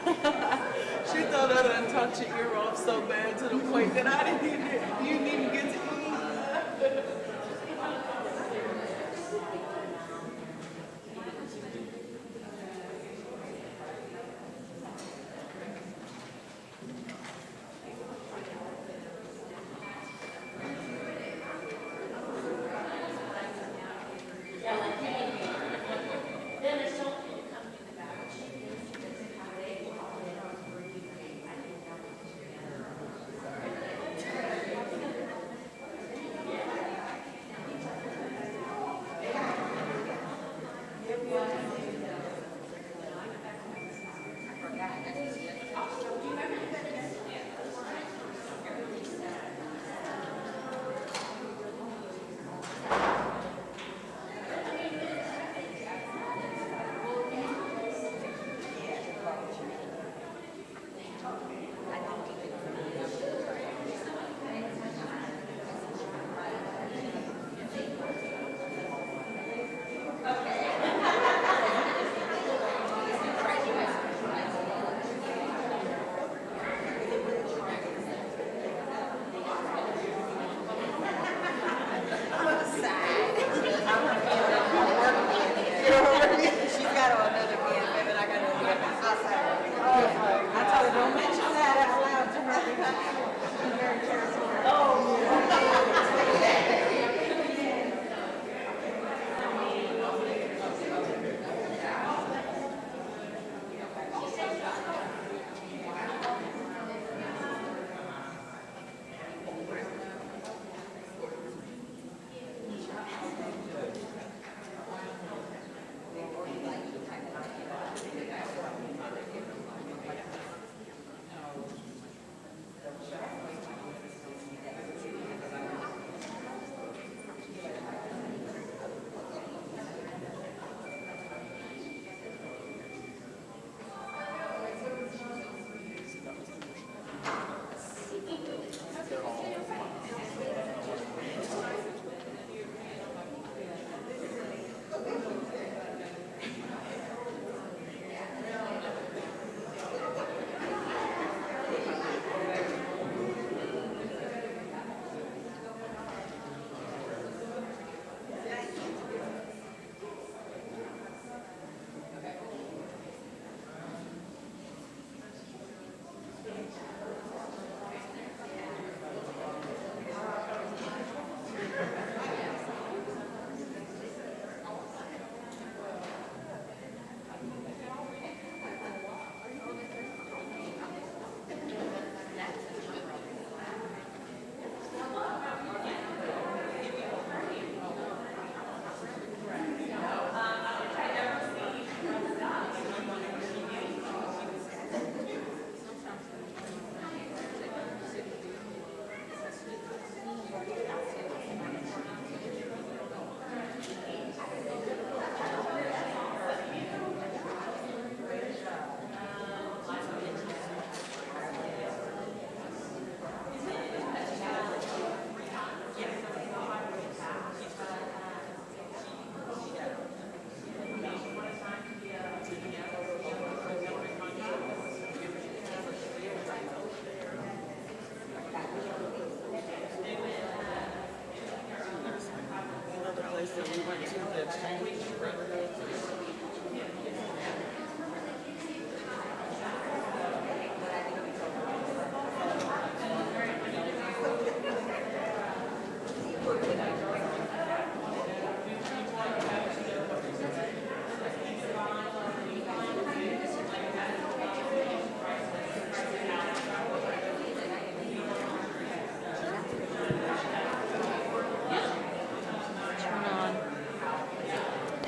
She thought I done touched your ear off so bad to the point that I didn't even, you didn't even get to eat.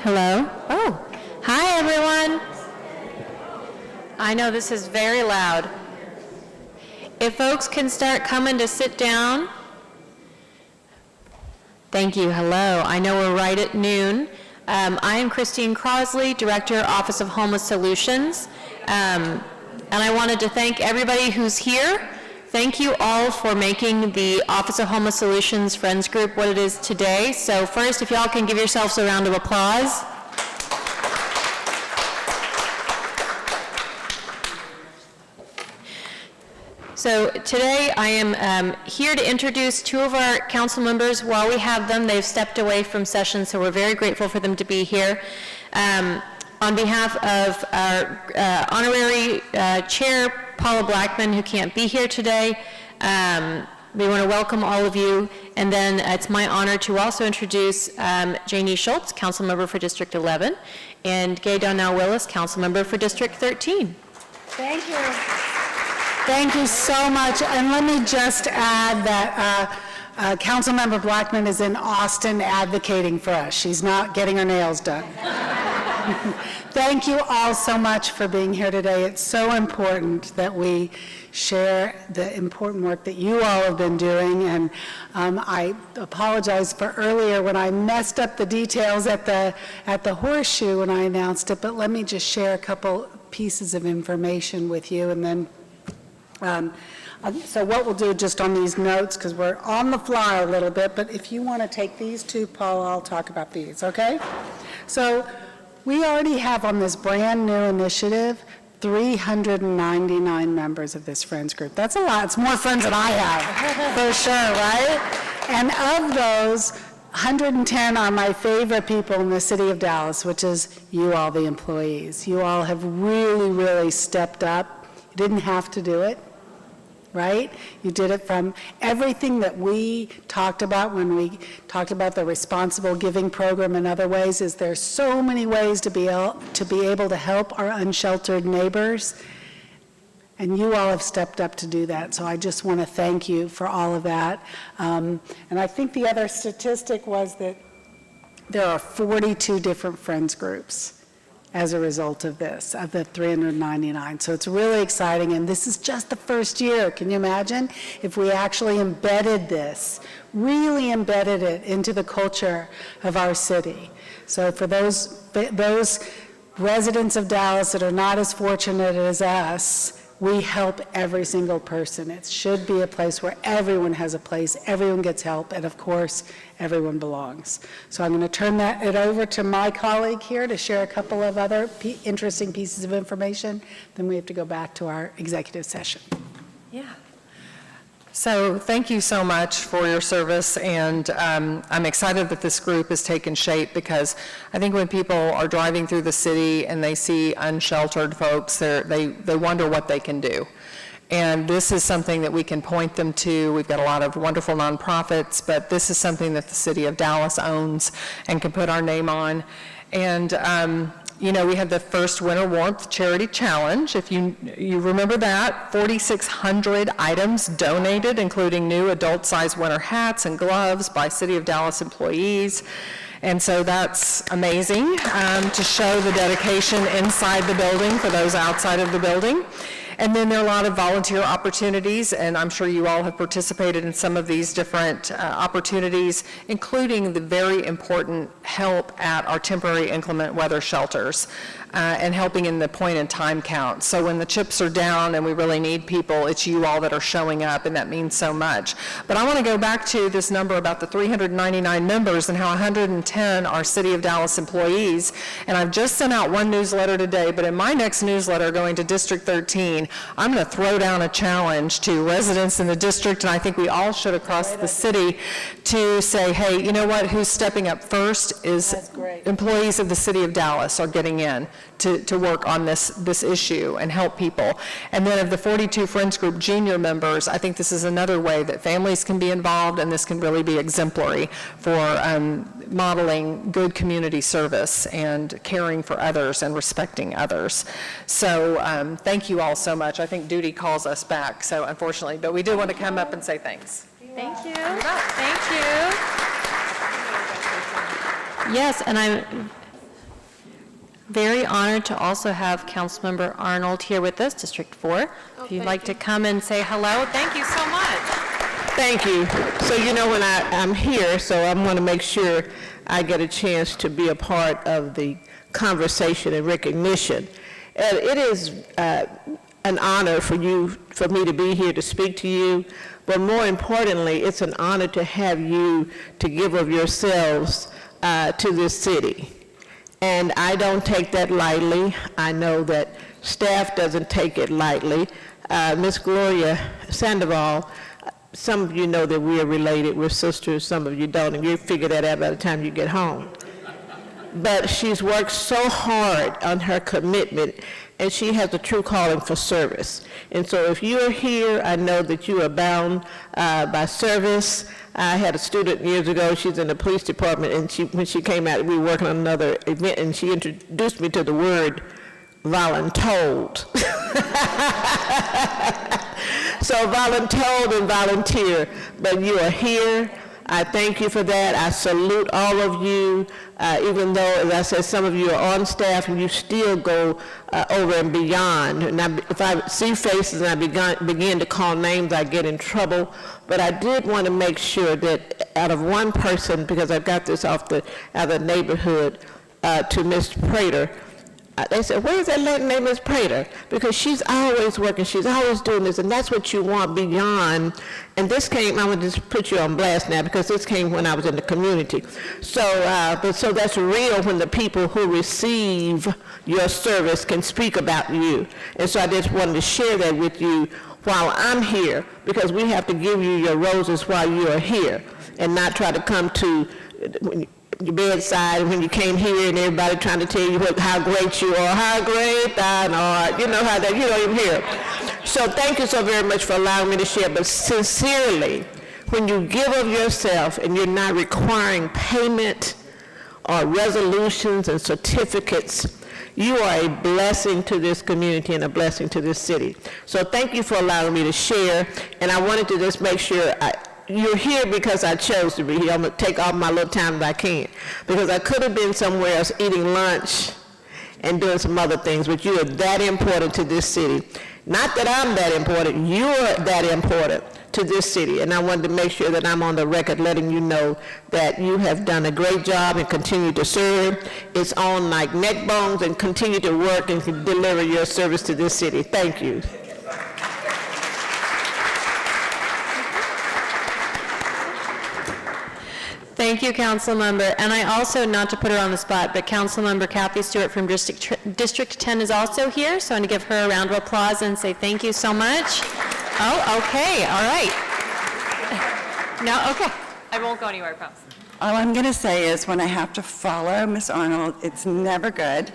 Hello? Oh, hi everyone. I know this is very loud. If folks can start coming to sit down. Thank you, hello. I know we're right at noon. I am Christine Crosley, Director, Office of Homeless Solutions. And I wanted to thank everybody who's here. Thank you all for making the Office of Homeless Solutions Friends Group what it is today. So first, if y'all can give yourselves a round of applause. So today I am here to introduce two of our council members. While we have them, they've stepped away from session, so we're very grateful for them to be here. On behalf of our honorary chair, Paula Blackman, who can't be here today, we want to welcome all of you. And then it's my honor to also introduce Janie Schultz, council member for District 11, and Gay Donnell Willis, council member for District 13. Thank you. Thank you so much. And let me just add that Councilmember Blackman is in Austin advocating for us. She's not getting her nails done. Thank you all so much for being here today. It's so important that we share the important work that you all have been doing. And I apologize for earlier when I messed up the details at the Horseshoe when I announced it, but let me just share a couple pieces of information with you. And then, so what we'll do just on these notes, because we're on the fly a little bit, but if you want to take these two, Paul, I'll talk about these, okay? So we already have on this brand new initiative 399 members of this friends group. That's a lot. It's more friends than I have, for sure, right? And of those, 110 are my favorite people in the city of Dallas, which is you all, the employees. You all have really, really stepped up. You didn't have to do it, right? You did it from everything that we talked about when we talked about the responsible giving program and other ways. Is there's so many ways to be able to help our unsheltered neighbors, and you all have stepped up to do that. So I just want to thank you for all of that. And I think the other statistic was that there are 42 different friends groups as a result of this, of the 399. So it's really exciting, and this is just the first year. Can you imagine if we actually embedded this, really embedded it into the culture of our city? So for those residents of Dallas that are not as fortunate as us, we help every single person. It should be a place where everyone has a place, everyone gets help, and of course, everyone belongs. So I'm going to turn it over to my colleague here to share a couple of other interesting pieces of information. Then we have to go back to our executive session. Yeah. So thank you so much for your service, and I'm excited that this group has taken shape, because I think when people are driving through the city and they see unsheltered folks, they wonder what they can do. And this is something that we can point them to. We've got a lot of wonderful nonprofits, but this is something that the city of Dallas owns and can put our name on. And you know, we had the first Winter Warmth Charity Challenge. If you remember that, 4,600 items donated, including new adult-sized winter hats and gloves by City of Dallas employees. And so that's amazing to show the dedication inside the building for those outside of the building. And then there are a lot of volunteer opportunities, and I'm sure you all have participated in some of these different opportunities, including the very important help at our temporary inclement weather shelters and helping in the point in time count. So when the chips are down and we really need people, it's you all that are showing up, and that means so much. But I want to go back to this number about the 399 members and how 110 are City of Dallas employees. And I've just sent out one newsletter today, but in my next newsletter going to District 13, I'm going to throw down a challenge to residents in the district, and I think we all should across the city, to say, hey, you know what, who's stepping up first is employees of the City of Dallas are getting in to work on this issue and help people. And then of the 42 Friends Group junior members, I think this is another way that families can be involved, and this can really be exemplary for modeling good community service and caring for others and respecting others. So thank you all so much. I think duty calls us back, so unfortunately, but we do want to come up and say thanks. Thank you. Thank you. Yes, and I'm very honored to also have Councilmember Arnold here with us, District 4. If you'd like to come and say hello, thank you so much. Thank you. So you know, when I'm here, so I'm going to make sure I get a chance to be a part of the conversation and recognition. And it is an honor for me to be here to speak to you, but more importantly, it's an honor to have you to give of yourselves to this city. And I don't take that lightly. I know that staff doesn't take it lightly. Miss Gloria Sandoval, some of you know that we are related, we're sisters, some of you don't, and you'll figure that out by the time you get home. But she's worked so hard on her commitment, and she has a true calling for service. And so if you are here, I know that you are bound by service. I had a student years ago, she's in the police department, and when she came out, we were working on another event, and she introduced me to the word voluntold. So voluntold and volunteer, but you are here. I thank you for that. I salute all of you, even though, as I said, some of you are on staff and you still go over and beyond. And if I see faces and I begin to call names, I get in trouble. But I did want to make sure that out of one person, because I got this out of the neighborhood, to Ms. Prater, they said, where is that lady named Ms. Prater? Because she's always working, she's always doing this, and that's what you want beyond. And this came, I'm going to just put you on blast now, because this came when I was in the community. So, so that's real when the people who receive your service can speak about you. And so I just wanted to share that with you while I'm here, because we have to give you your roses while you are here, and not try to come to your bedside when you came here and everybody trying to tell you how great you are, how great thou art, you know how that, you don't even hear. So thank you so very much for allowing me to share, but sincerely, when you give of yourself and you're not requiring payment or resolutions and certificates, you are a blessing to this community and a blessing to this city. So thank you for allowing me to share, and I wanted to just make sure you're here because I chose to be here. I'm going to take all my little time that I can, because I could have been somewhere else eating lunch and doing some other things, but you are that important to this city. Not that I'm that important, you are that important to this city, and I wanted to make sure that I'm on the record letting you know that you have done a great job and continue to serve. It's on like neck bones, and continue to work and deliver your service to this city. Thank you. Thank you, Council Member. And I also, not to put her on the spot, but Council Member Kathy Stewart from District 10 is also here, so I'm going to give her a round of applause and say thank you so much. Oh, okay, all right. No, okay. I won't go anywhere, I promise. All I'm going to say is when I have to follow Miss Arnold, it's never good.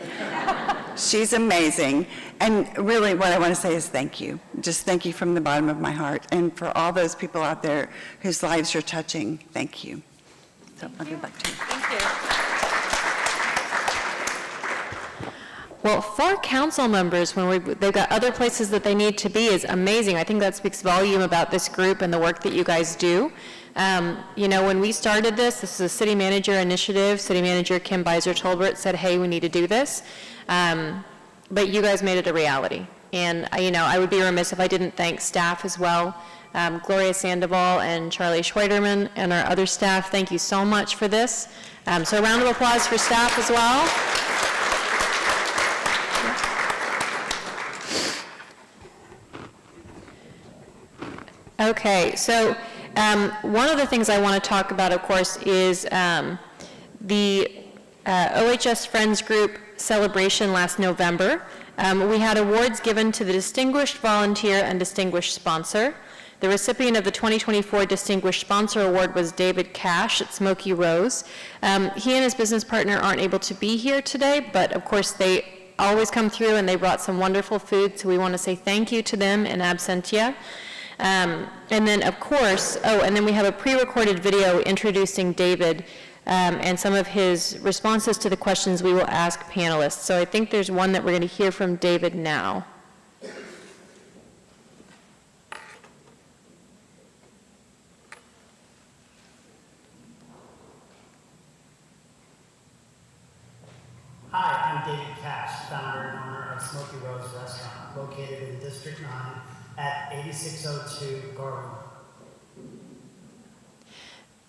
She's amazing. And really what I want to say is thank you. Just thank you from the bottom of my heart. And for all those people out there whose lives you're touching, thank you. So I'll give back to you. Thank you. Well, 4 council members, when they've got other places that they need to be, is amazing. I think that speaks volume about this group and the work that you guys do. You know, when we started this is a city manager initiative. City manager Kim Beiser-Tolbert said, hey, we need to do this. But you guys made it a reality. And, you know, I would be remiss if I didn't thank staff as well. Gloria Sandoval and Charlie Schweiderman and our other staff, thank you so much for this. So a round of applause for staff as well. Okay, so one of the things I want to talk about, of course, is the OHS Friends Group celebration last November. We had awards given to the Distinguished Volunteer and Distinguished Sponsor. The recipient of the 2024 Distinguished Sponsor Award was David Cash at Smoky Rose. He and his business partner aren't able to be here today, but of course they always come through and they brought some wonderful food, so we want to say thank you to them in absentia. And then of course, and then we have a pre-recorded video introducing David and some of his responses to the questions we will ask panelists. So I think there's one that we're going to hear from David now. Hi, I'm David Cash, founder and owner of Smoky Rose Restaurant, located in District 9 at 8602 Garland.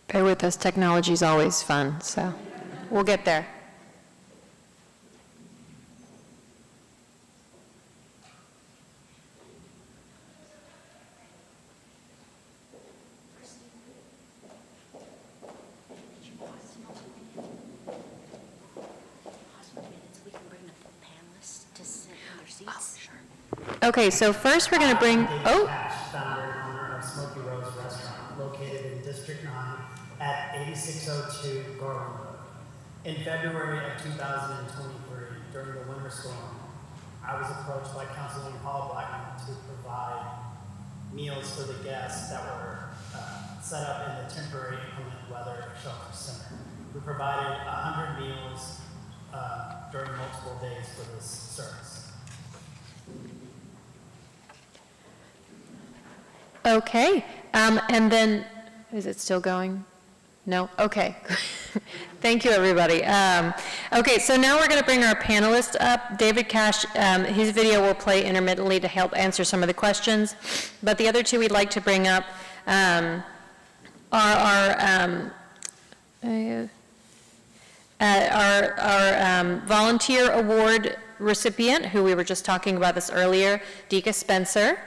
Bear with us, technology is always fun, so we'll get there. Okay, so first we're going to bring, David oh, Cash, founder and owner of Smoky Rose Restaurant, located in District 9 at 8602 Garland Road. In February of 2023, during the winter storm, I was approached by Councilman Paul Blackman to provide meals for the guests that were set up in the temporary inclement weather shelter center. We provided 100 meals during multiple days for this service. okay. And then, is it still going? No? Okay. Thank you, everybody. Okay, so now we're going to bring our panelists up. David Cash, his video will play intermittently to help answer some of the questions. But the other two we'd like to bring up are our volunteer award recipient, who we were just talking about this earlier, Dika Spencer.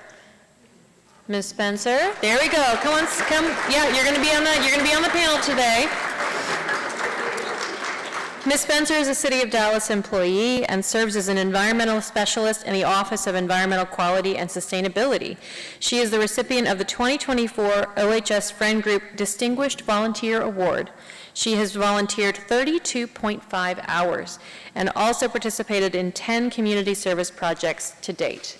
Ms. Spencer, there we go. Come on, come. Yeah, you're going to be on the panel today. Ms. Spencer is a City of Dallas employee and serves as an environmental specialist in the Office of Environmental Quality and Sustainability. She is the recipient of the 2024 OHS Friend Group Distinguished Volunteer Award. She has volunteered 32.5 hours and also participated in 10 community service projects to date.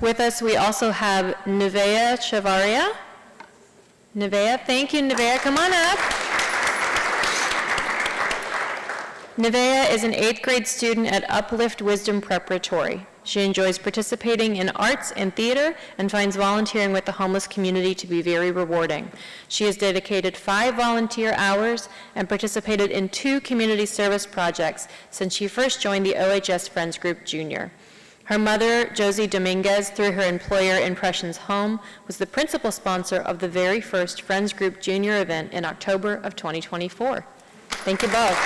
With us, we also have Nevea Chavaria. Nevea, thank you, Nevea. Come on up. Nevea is an 8th grade student at Uplift Wisdom Preparatory. She enjoys participating in arts and theater and finds volunteering with the homeless community to be very rewarding. She has dedicated 5 volunteer hours and participated in 2 community service projects since she first joined the OHS Friends Group Junior. Her mother, Josie Dominguez, through her employer Impressions Home, was the principal sponsor of the very first Friends Group Junior event in October of 2024. Thank you both.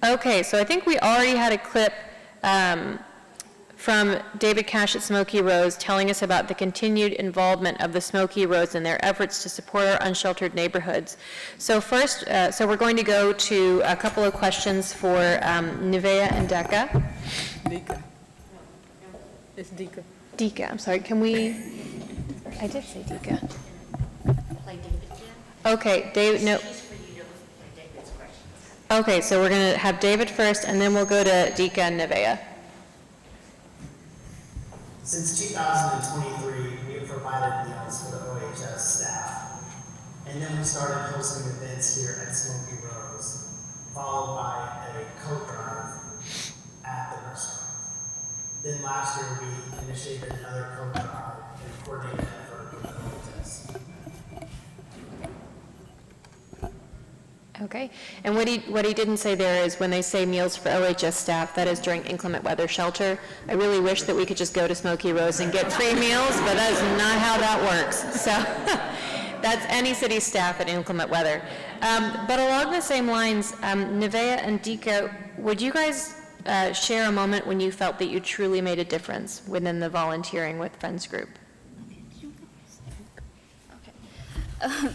Okay, so I think we already had a clip from David Cash at Smoky Rose telling us about the continued involvement of the Smoky Rose in their efforts to support our unsheltered neighborhoods. So first, so we're going to go to a couple of questions for Nevea and Dika. Dika. It's Dika. Dika, I'm sorry, can we, I did say Dika. Play David again? Okay, David, no. She's for you to play David's questions. Okay, so we're going to have David first, and then we'll go to Dika and Nevea. Since 2023, we have provided meals for the OHS staff. And then we started hosting events here at Smoky Rose, followed by a coat drive at the restaurant. Then last year, we initiated another coat drive and coordinated effort with OHS. Okay, and what he didn't say there is when they say meals for OHS staff, that is during inclement weather shelter. I really wish that we could just go to Smoky Rose and get free meals, but that is not how that works. So that's any city staff at inclement weather. But along the same lines, Nevea and Dika, would you guys share a moment when you felt that you truly made a difference within the volunteering with Friends group? Okay.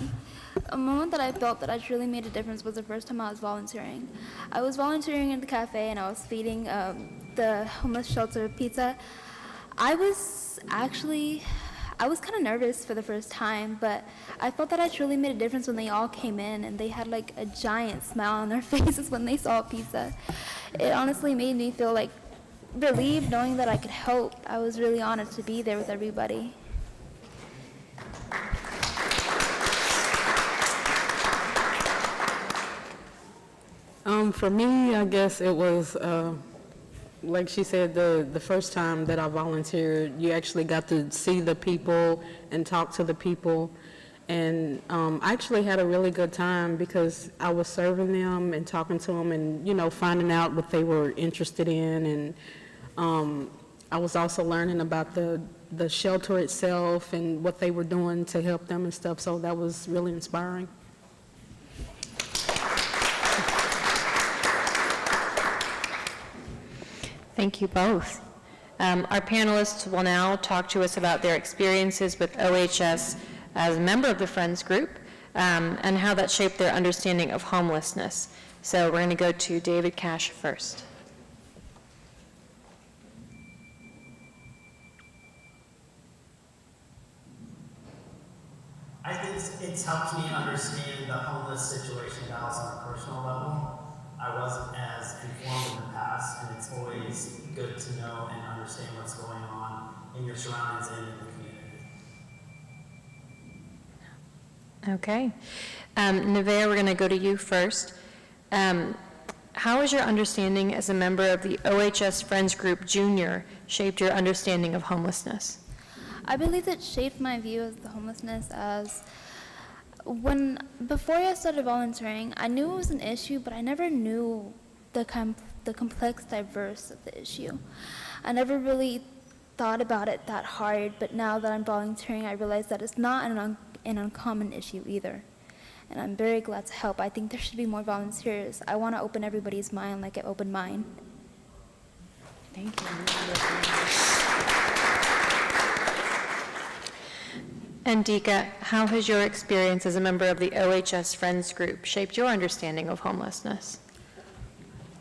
A moment that I felt that I truly made a difference was the first time I was volunteering. I was volunteering in the cafe and I was feeding the homeless shelter pizza. I was kind of nervous for the first time, but I felt that I truly made a difference when they all came in and they had like a giant smile on their faces when they saw pizza. It honestly made me feel like relieved knowing that I could help. I was really honored to be there with everybody. For me, I guess it was, like she said, the first time that I volunteered, you actually got to see the people and talk to the people. And I actually had a really good time because I was serving them and talking to them and, you know, finding out what they were interested in. And I was also learning about the shelter itself and what they were doing to help them and stuff. So that was really inspiring. Thank you both. Our panelists will now talk to us about their experiences with OHS as a member of the Friends group, and how that shaped their understanding of homelessness. So we're going to go to David Cash first. I think it's helped me understand the homeless situation in Dallas on a personal level. I wasn't as informed in the past, and it's always good to know and understand what's going on in your surroundings and in the community. Okay. Nevaeh, we're going to go to you first. How has your understanding as a member of the OHS Friends Group Junior shaped your understanding of homelessness? I believe it shaped my view of the homelessness as before I started volunteering, I knew it was an issue, but I never knew the complex, diverse of the issue. I never really thought about it that hard, but now that I'm volunteering, I realize that it's not an uncommon issue either. And I'm very glad to help. I think there should be more volunteers. I want to open everybody's mind like it opened mine. Thank you. And Dika, how has your experience as a member of the OHS Friends Group shaped your understanding of homelessness?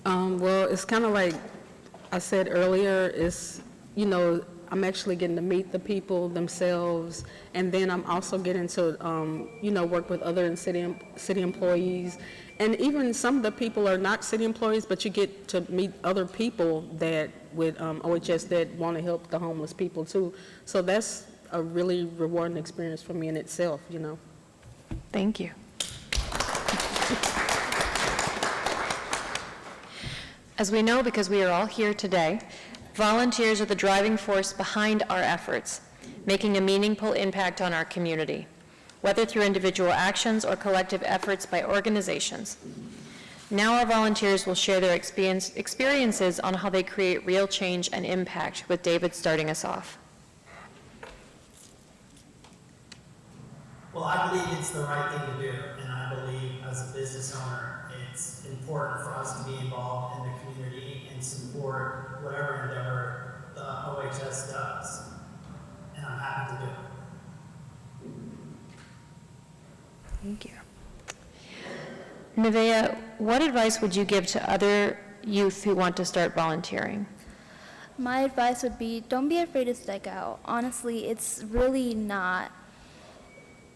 Well, it's kind of like I said earlier, it's, you know, I'm actually getting to meet the people themselves, and then I'm also getting to, you know, work with other city employees. And even some of the people are not city employees, but you get to meet other people that with OHS that want to help the homeless people too. So that's a really rewarding experience for me in itself, you know. Thank you. As we know, because we are all here today, volunteers are the driving force behind our efforts, making a meaningful impact on our community, whether through individual actions or collective efforts by organizations. Now our volunteers will share their experiences on how they create real change and impact, with David starting us off. Well, I believe it's the right thing to do, and I believe as a business owner, it's important for us to be involved in the community and support whatever endeavor the OHS does, and I'm happy to do it. Thank you. Nevaeh, what advice would you give to other youth who want to start volunteering? My advice would be, don't be afraid to stick out. Honestly, it's really not.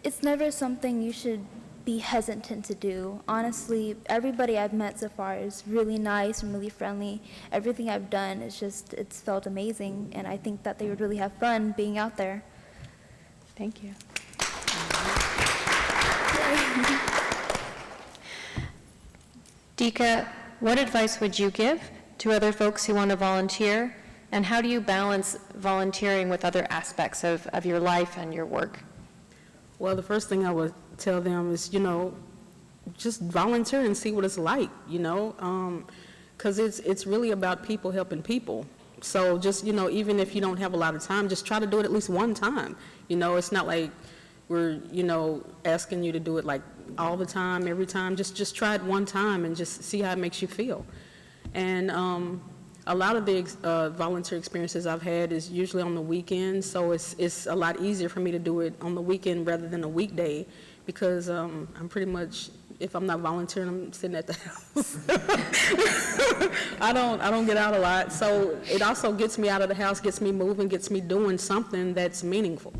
It's never something you should be hesitant to do. Honestly, everybody I've met so far is really nice and really friendly. Everything I've done is just, it's felt amazing, and I think that they would really have fun being out there. Thank you. Dika, what advice would you give to other folks who want to volunteer, and how do you balance volunteering with other aspects of your life and your work? Well, the first thing I would tell them is, you know, just volunteer and see what it's like, you know, because it's really about people helping people. So just, you know, even if you don't have a lot of time, just try to do it at least one time. You know, it's not like we're, you know, asking you to do it like all the time, every time. Just try it one time and just see how it makes you feel. And a lot of the volunteer experiences I've had is usually on the weekends, so it's a lot easier for me to do it on the weekend rather than a weekday, because I'm pretty much, if I'm not volunteering, I'm sitting at the house. I don't get out a lot, so it also gets me out of the house, gets me moving, gets me doing something that's meaningful.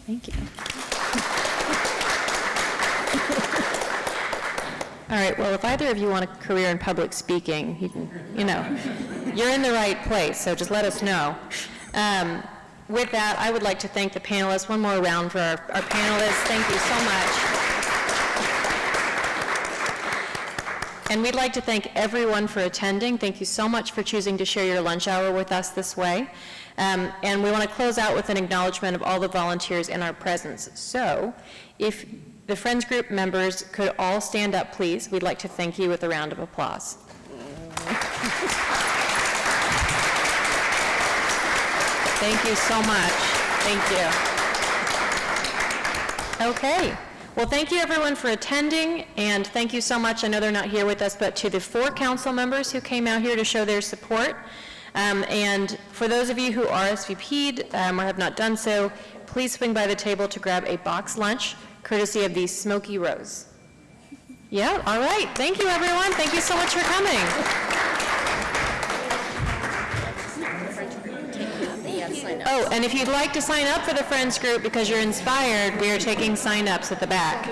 Thank you. All right, well, if either of you want a career in public speaking, you can, you know, you're in the right place, so just let us know. With that, I would like to thank the panelists. One more round for our panelists. Thank you so much. And we'd like to thank everyone for attending. Thank you so much for choosing to share your lunch hour with us this way. And we want to close out with an acknowledgement of all the volunteers in our presence. So if the Friends Group members could all stand up, please. We'd like to thank you with a round of applause. Thank you so much. Thank you. Okay. Well, thank you everyone for attending, and thank you so much. I know they're not here with us, but to the 4 council members who came out here to show their support. And for those of you who RSVP'd or have not done so, please swing by the table to grab a box lunch, courtesy of the Smoky Rose. Yeah, all right. Thank you, everyone. Thank you so much for coming. Oh, and if you'd like to sign up for the Friends group because you're inspired, we are taking sign-ups at the back.